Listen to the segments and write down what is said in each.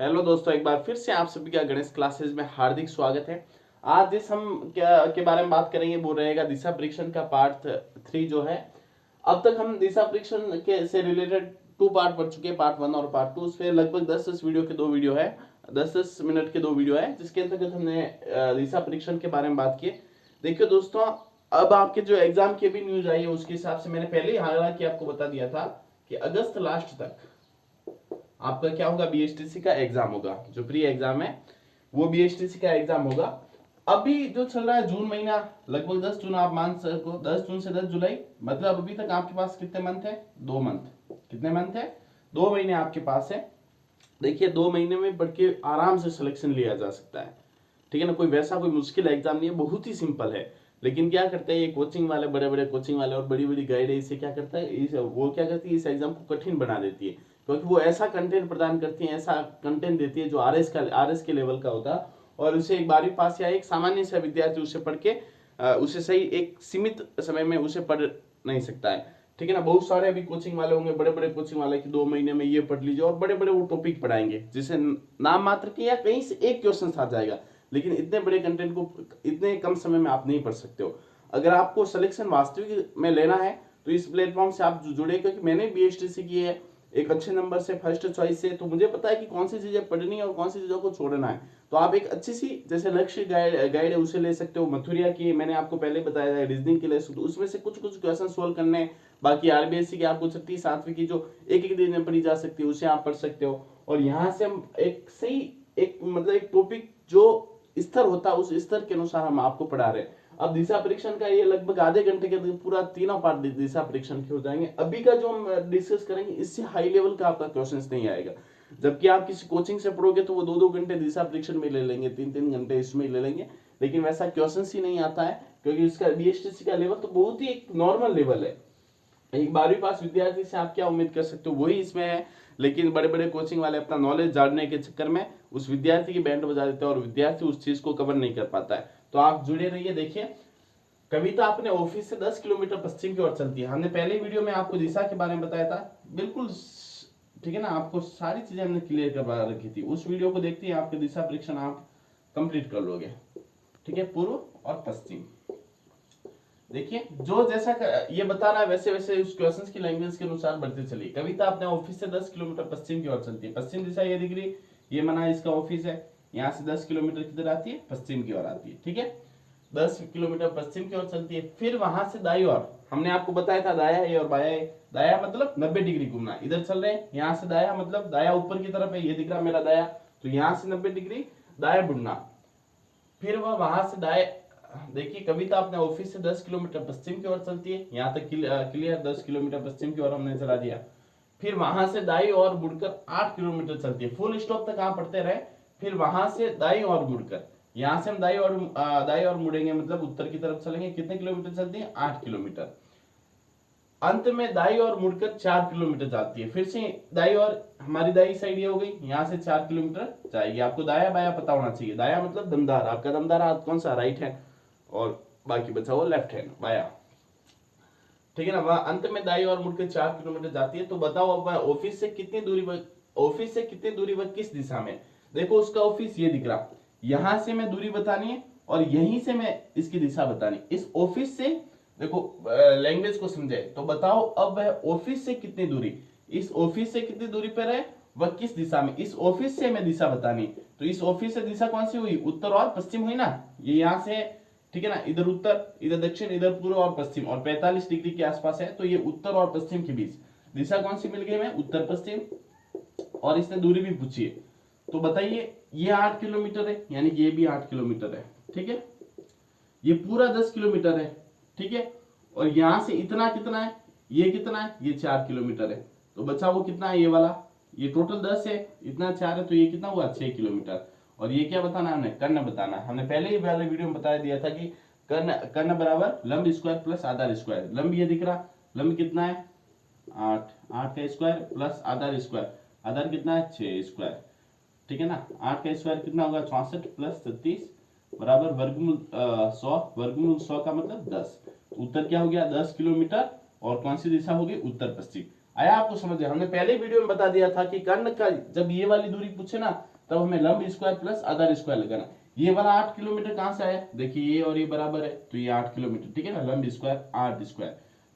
Hello दोस्तों, एक बार फिर से आप सभी का गणेश क्लासेस में हार्दिक स्वागत है। आज जिस हम क्या के बारे में बात करेंगे वो रहेगा दिशा परीक्षण का पार्ट 3 जो है। अब तक हम दिशा परीक्षण के से रिलेटेड 2 पार्ट पढ़ चुके हैं, पार्ट 1 और पार्ट 2। उसमें लगभग 10-10 वीडियो के 2 वीडियो है, 10-10 मिनट के 2 वीडियो है, जिसके अंतर्गत हमने दिशा परीक्षण के बारे में बात की। देखिए दोस्तों, अब आपके जो एग्जाम की भी न्यूज आई है उसके हिसाब से मैंने पहले ही हालांकि आपको बता दिया था कि अगस्त लास्ट तक आपका क्या होगा, बीएसटीसी का एग्जाम होगा। जो प्री एग्जाम है वो बीएसटीसी का एग्जाम होगा। अभी जो चल रहा है जून महीना, लगभग 10 जून आप मान सको, 10 जून से 10 जुलाई, मतलब अभी तक आपके पास कितने मंथ है? 2 मंथ। कितने मंथ है? 2 महीने आपके पास है। देखिए 2 महीने में पढ़ के आराम से सिलेक्शन लिया जा सकता है, ठीक है ना। कोई वैसा कोई मुश्किल एग्जाम नहीं है, बहुत ही सिंपल है। लेकिन क्या करते हैं ये कोचिंग वाले, बड़े बड़े कोचिंग वाले और बड़ी बड़ी गाइड इससे क्या करता है, वो क्या करती है, इस एग्जाम को कठिन बना देती है। क्योंकि वो ऐसा कंटेंट प्रदान करती है, ऐसा कंटेंट देती है जो आरएस के लेवल का होता है, और उसे एक 12वीं पास या एक सामान्य सा विद्यार्थी उसे पढ़ के उसे सही एक सीमित समय में उसे पढ़ नहीं सकता है, ठीक है ना। बहुत सारे अभी कोचिंग वाले होंगे, बड़े बड़े कोचिंग वाले कि 2 महीने में ये पढ़ लीजिए, और बड़े बड़े वो टॉपिक पढ़ाएंगे जिसे नाम मात्र के या कहीं से एक क्वेश्चन आ जाएगा। लेकिन इतने बड़े कंटेंट को इतने कम समय में आप नहीं पढ़ सकते हो। अगर आपको सिलेक्शन वास्तविक में लेना है तो इस प्लेटफॉर्म से आप जुड़े, क्योंकि मैंने बीएसटीसी की है एक अच्छे नंबर से, फर्स्ट चॉइस से, तो मुझे पता है कि कौन सी चीजें पढ़नी है और कौन सी चीजों को छोड़ना है। तो आप एक अच्छी सी जैसे लक्ष्य गाइड है उसे ले सकते हो। मथुरिया की मैंने आपको पहले बताया था, रीजनिंग के लिए, तो उसमें से कुछ कुछ क्वेश्चन सोल्व करने हैं। बाकी आरबीएससी की आपको 6वीं 7वीं की जो एक एक दिन में पढ़ी जा सकती है उसे आप पढ़ सकते हो। और यहाँ से हम एक सही एक मतलब एक टॉपिक जो स्तर होता है उस स्तर के अनुसार हम आपको पढ़ा रहे हैं। अब दिशा परीक्षण का ये लगभग आधे घंटे के पूरा तीनों पार्ट दिशा परीक्षण के हो जाएंगे। अभी का जो हम डिस्कस करेंगे इससे हाई लेवल का आपका क्वेश्चन नहीं आएगा। जबकि आप किसी कोचिंग से पढ़ोगे तो वो 2-2 घंटे दिशा परीक्षण में ले लेंगे, 3-3 घंटे इसमें ले लेंगे, लेकिन वैसा क्वेश्चन ही नहीं आता है, क्योंकि इसका बीएसटीसी का लेवल तो बहुत ही एक नॉर्मल लेवल है। एक 12वीं पास विद्यार्थी से आप क्या उम्मीद कर सकते हो, वही इसमें है। लेकिन बड़े बड़े कोचिंग वाले अपना नॉलेज जानने के चक्कर में उस विद्यार्थी की बैंड बजा देते हैं और विद्यार्थी उस चीज को कवर नहीं कर पाता है। तो आप जुड़े रहिए। देखिए कविता अपने ऑफिस से 10 किलोमीटर पश्चिम की ओर चलती है। हमने पहले वीडियो में आपको दिशा के बारे में बताया था, बिल्कुल ठीक है ना। आपको सारी चीजें हमने क्लियर करवा रखी थी। उस वीडियो को देखते ही आपके दिशा परीक्षण आप कंप्लीट कर लोगे, ठीक है। पूर्व और पश्चिम, देखिए जो जैसा ये बता रहा है वैसे वैसे उस क्वेश्चंस की लैंग्वेज के अनुसार बढ़ते चलिए। कविता अपने ऑफिस से 10 किलोमीटर पश्चिम की ओर चलती है। पश्चिम दिशा ये दिख रही, ये माना इसका ऑफिस है। यहाँ से 10 किलोमीटर किधर आती है? पश्चिम की ओर आती है, ठीक है। 10 किलोमीटर पश्चिम की ओर चलती है। फिर वहां से दाई ओर, हमने आपको बताया था दाया है और बाया है। दाया मतलब 90 डिग्री घूमना, इधर चल रहे हैं। यहाँ से दाया मतलब दाया ऊपर की तरफ है, ये दिख रहा मेरा दाया, तो यहाँ से 90 डिग्री दाया मुड़ना। फिर वह वहां से दाएं, देखिए कविता अपने ऑफिस से 10 किलोमीटर पश्चिम की ओर चलती है। यहाँ तक क्लियर, 10 किलोमीटर पश्चिम की ओर हमने चला दिया। फिर वहां से दाई ओर मुड़कर 8 किलोमीटर चलती है। फुल स्टॉप तक आप पढ़ते रहे। फिर वहां से दाई ओर मुड़कर, यहाँ से हम दाई ओर मुड़ेंगे, मतलब उत्तर की तरफ चलेंगे। कितने किलोमीटर चलती है? 8 किलोमीटर। अंत में दाई और मुड़कर 4 किलोमीटर जाती है। फिर से दाई और हमारी दाई साइड ये हो गई, यहाँ से 4 किलोमीटर जाएगी। आपको दाया बाया पता होना चाहिए। दाया मतलब दमदार, आपका दमदार हाथ कौन सा? राइट हैंड, और बाकी बचा वो लेफ्ट हैंड, बाया, ठीक है ना। वह अंत में दाई और मुड़कर 4 किलोमीटर जाती है। तो बताओ अब वह ऑफिस से कितनी दूरी वह किस दिशा में? देखो उसका ऑफिस ये दिख रहा, यहां से मैं दूरी बतानी है और यहीं से मैं इसकी दिशा बतानी। इस ऑफिस से देखो लैंग्वेज को समझे तो बताओ अब वह ऑफिस से कितनी दूरी, इस ऑफिस से कितनी दूरी पर है, वह किस दिशा में? इस ऑफिस से मैं दिशा बतानी, तो इस ऑफिस से दिशा कौन सी हुई? उत्तर और पश्चिम हुई ना। ये यहां से, ठीक है ना, इधर उत्तर, इधर दक्षिण, इधर पूर्व और पश्चिम, और 45 डिग्री के आसपास है। तो ये उत्तर और पश्चिम के बीच दिशा कौन सी मिल गई? में उत्तर पश्चिम। और इसने दूरी भी पूछी है, तो बताइए ये 8 किलोमीटर है, यानी ये भी 8 किलोमीटर है, ठीक है। ये पूरा 10 किलोमीटर है, ठीक है। और यहां से इतना कितना है? ये कितना है? ये 4 किलोमीटर है। तो बचा वो कितना है? ये वाला, ये टोटल 10 है, इतना 4 है, तो ये कितना हुआ? 6 किलोमीटर। और ये क्या बताना है? हमने कर्ण बताना है। हमने पहले ही वाले वीडियो में बता दिया था कि कर्ण कर्ण बराबर लंब स्क्वायर प्लस आधार स्क्वायर। लंब ये दिख रहा, लंब कितना है? 8, 8 का स्क्वायर प्लस आधार स्क्वायर, आधार कितना है? 6 स्क्वायर, ठीक है ना। 8 का स्क्वायर कितना होगा? 64 प्लस 36 बराबर वर्गमूल 100, वर्गमूल 100 का मतलब 10। उत्तर क्या हो गया? 10 किलोमीटर। और कौन सी दिशा होगी? उत्तर पश्चिम। आया आपको समझ? हमने पहले वीडियो में बता दिया था कि कर्ण का जब ये वाली दूरी पूछे ना तब हमें लंब स्क्वायर प्लस आधार स्क्वायर लगाना। ये वाला 8 किलोमीटर कहाँ से आया, देखिए ये और ये बराबर है तो ये 8 किलोमीटर, ठीक है ना। लंब स्क्वायर 8 स्क्वायर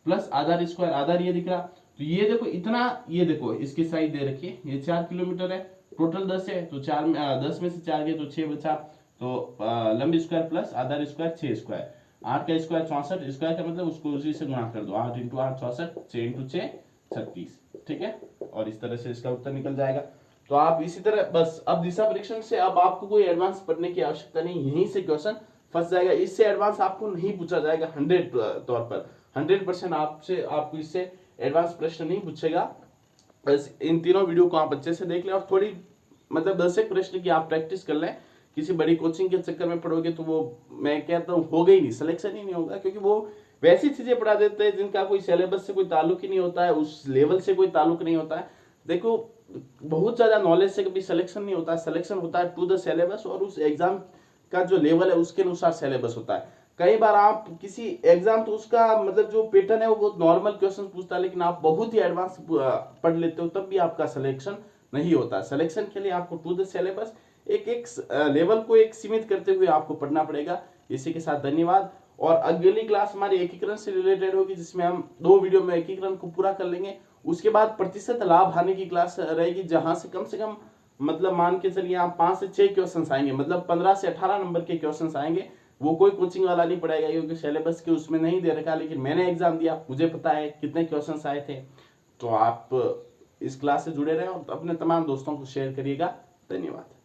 प्लस आधार स्क्वायर, आधार ये दिख रहा, तो ये देखो इतना, ये देखो इसकी साइड दे रखी है, ये 4 किलोमीटर है, टोटल 10 है तो 10 में से 4 गए तो 6 बचा, तो लंब स्क्वायर प्लस आधार स्क्वायर 6 स्क्वायर, 8 का स्क्वायर 64, स्क्वायर का मतलब उसको उसी से गुणा कर दो, 8 इंटू 8 64, 6 इंटू 6 36, ठीक है। और इस तरह से इसका उत्तर निकल जाएगा। तो आप इसी तरह बस, अब दिशा परीक्षण से अब आपको कोई एडवांस पढ़ने की आवश्यकता नहीं, यहीं से क्वेश्चन फंस जाएगा, इससे एडवांस आपको नहीं पूछा जाएगा 100 तौर पर, 100% आपसे आपको इससे एडवांस प्रश्न नहीं पूछेगा। बस इन तीनों वीडियो को आप अच्छे से देख लें और थोड़ी मतलब 10 एक प्रश्न की आप प्रैक्टिस कर लें। किसी बड़ी कोचिंग के चक्कर में पढ़ोगे तो वो मैं कहता हूँ होगा ही नहीं, सिलेक्शन ही नहीं होगा, क्योंकि वो वैसी चीजें पढ़ा देते हैं जिनका कोई सिलेबस से कोई ताल्लुक ही नहीं होता है, उस लेवल से कोई ताल्लुक नहीं होता है। देखो बहुत ज्यादा नॉलेज से कभी सिलेक्शन नहीं होता है, सिलेक्शन होता है टू द सिलेबस और उस एग्जाम का जो लेवल है उसके अनुसार सिलेबस होता है। कई बार आप किसी एग्जाम तो उसका मतलब जो पैटर्न है वो बहुत नॉर्मल क्वेश्चन पूछता है, लेकिन आप बहुत ही एडवांस पढ़ लेते हो तब भी आपका सिलेक्शन नहीं होता। सिलेक्शन के लिए आपको टू द सिलेबस एक एक लेवल को एक सीमित करते हुए आपको पढ़ना पड़ेगा। इसी के साथ धन्यवाद, और अगली क्लास हमारी एकीकरण से रिलेटेड होगी जिसमें हम 2 वीडियो में एकीकरण को पूरा कर लेंगे। उसके बाद प्रतिशत लाभ हानि की क्लास रहेगी, जहां से कम मतलब मान के चलिए आप 5 से 6 क्वेश्चन आएंगे, मतलब 15 से 18 नंबर के क्वेश्चन आएंगे। वो कोई कोचिंग वाला नहीं पढ़ाएगा क्योंकि सिलेबस के उसमें नहीं दे रखा, लेकिन मैंने एग्जाम दिया, मुझे पता है कितने क्वेश्चन आए थे। तो आप इस क्लास से जुड़े रहें और अपने तमाम दोस्तों को शेयर करिएगा। धन्यवाद।